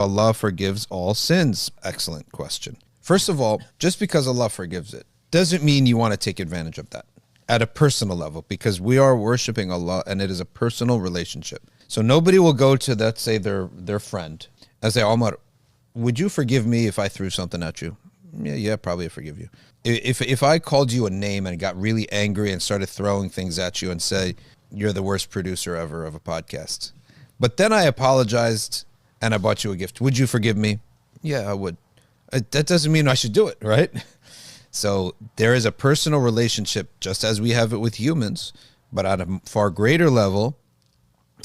Allah forgives all sins. Excellent question. First of all, just because Allah forgives it doesn't mean you want to take advantage of that at a personal level, because we are worshiping Allah and it is a personal relationship. So nobody will go to, let's say, their friend and say, Omar, would you forgive me if I threw something at you? Yeah, probably I'd forgive you. If I called you a name and got really angry and started throwing things at you and say, you're the worst producer ever of a podcast, but then I apologized and I bought you a gift, would you forgive me? Yeah, I would. That doesn't mean I should do it, right? So there is a personal relationship, just as we have it with humans, but at a far greater level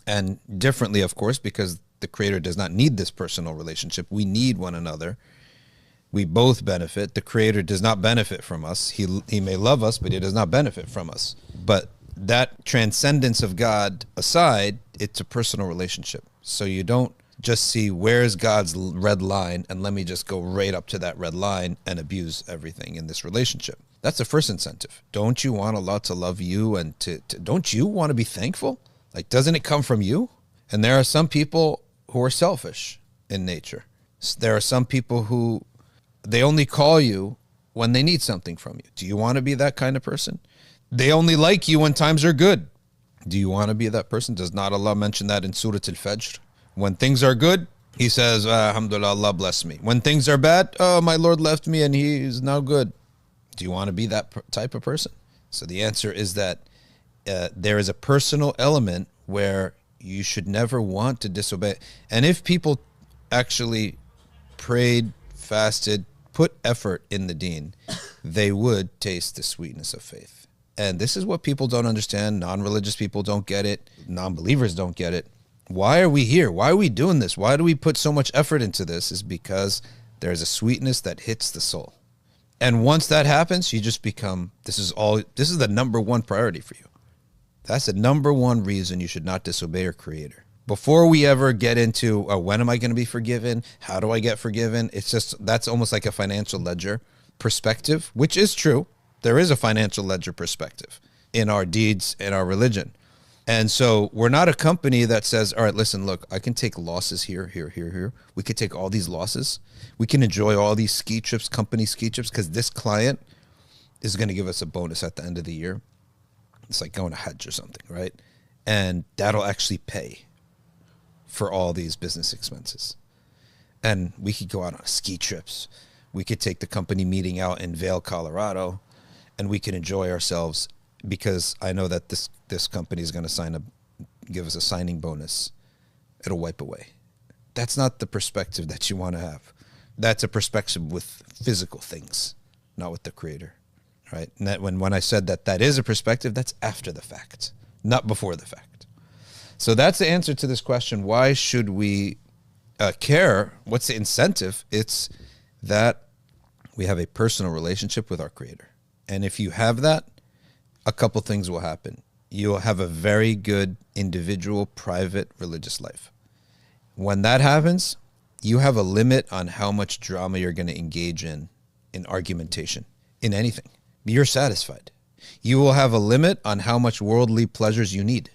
and differently, of course, because the Creator does not need this personal relationship. We need one another. We both benefit. The Creator does not benefit from us. He may love us, but he does not benefit from us. But that transcendence of God aside, it's a personal relationship. So you don't just see where's God's red line and let me just go right up to that red line and abuse everything in this relationship. That's the first incentive. Don't you want Allah to love you and don't you want to be thankful? Like, doesn't it come from you? And there are some people who are selfish in nature. There are some people who they only call you when they need something from you. Do you want to be that kind of person? They only like you when times are good. Do you want to be that person? Does not Allah mention that in Surah Al-Fajr? When things are good, he says, Alhamdulillah, Allah bless me. When things are bad, oh, my Lord left me and he is now good. Do you want to be that type of person? So the answer is that there is a personal element where you should never want to disobey. And if people actually prayed, fasted, put effort in the deen, they would taste the sweetness of faith. And this is what people don't understand. Non-religious people don't get it. Non-believers don't get it. Why are we here? Why are we doing this? Why do we put so much effort into this? Is because there's a sweetness that hits the soul. And once that happens, you just become, this is the number one priority for you. That's the number one reason you should not disobey your Creator. Before we ever get into, when am I going to be forgiven? How do I get forgiven? It's just, that's almost like a financial ledger perspective, which is true. There is a financial ledger perspective in our deeds, in our religion. And so we're not a company that says, all right, listen, look, I can take losses here, here, here, here. We could take all these losses. We can enjoy all these ski trips, company ski trips, because this client is going to give us a bonus at the end of the year. It's like going to Hajj or something, right? And that'll actually pay for all these business expenses. And we could go out on ski trips. We could take the company meeting out in Vail, Colorado, and we can enjoy ourselves because I know that this company is going to give us a signing bonus. It'll wipe away. That's not the perspective that you want to have. That's a perspective with physical things, not with the Creator, right? And that when I said that is a perspective, that's after the fact, not before the fact. So that's the answer to this question. Why should we care? What's the incentive? It's that we have a personal relationship with our Creator. And if you have that, a couple things will happen. You'll have a very good individual, private, religious life. When that happens, you have a limit on how much drama you're going to engage in argumentation, in anything. You're satisfied. You will have a limit on how much worldly pleasures you need.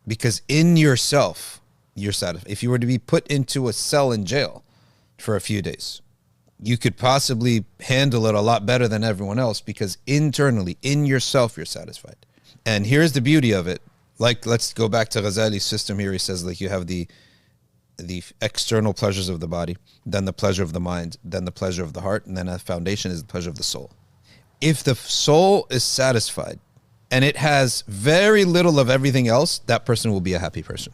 Because in yourself, you're satisfied. If you were to be put into a cell in jail for a few days, you could possibly handle it a lot better than everyone else because internally, in yourself, you're satisfied. And here's the beauty of it. Like, let's go back to Ghazali's system here. He says, like, you have the external pleasures of the body, then the pleasure of the mind, then the pleasure of the heart, and then the foundation is the pleasure of the soul. If the soul is satisfied and it has very little of everything else, that person will be a happy person.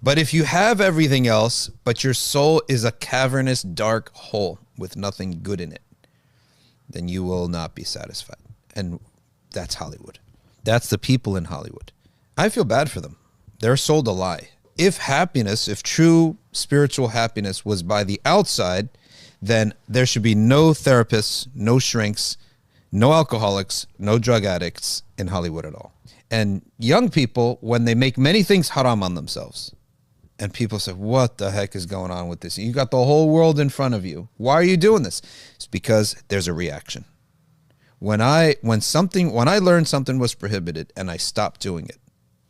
But if you have everything else, but your soul is a cavernous, dark hole with nothing good in it, then you will not be satisfied. And that's Hollywood. That's the people in Hollywood. I feel bad for them. They're sold a lie. If true spiritual happiness was by the outside, then there should be no therapists, no shrinks, no alcoholics, no drug addicts in Hollywood at all. And young people, when they make many things haram on themselves, and people say, what the heck is going on with this? You got the whole world in front of you. Why are you doing this? It's because there's a reaction. When I learned something was prohibited and I stopped doing it,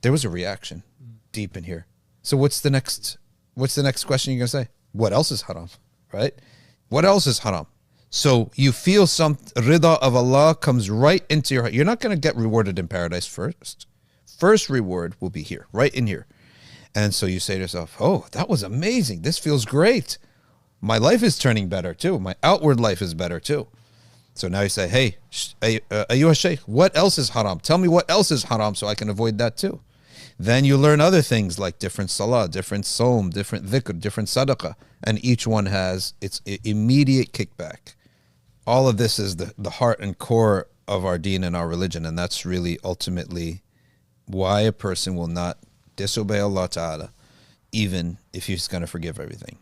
there was a reaction deep in here. So what's the next question you're going to say? what else is haram, right? What else is haram? So you feel some rida of Allah comes right into your heart. You're not going to get rewarded in paradise first. First reward will be here, right in here. And so you say to yourself, oh, that was amazing. This feels great. My life is turning better too. My outward life is better too. So now you say, hey, ayyuha shaykh, what else is haram? Tell me what else is haram so I can avoid that too. Then you learn other things like different salah, different som, different dhikr, different sadaqah. And each one has its immediate kickback. All of this is the heart and core of our deen and our religion. And that's really ultimately why a person will not disobey Allah Ta'ala, even if he's going to forgive everything.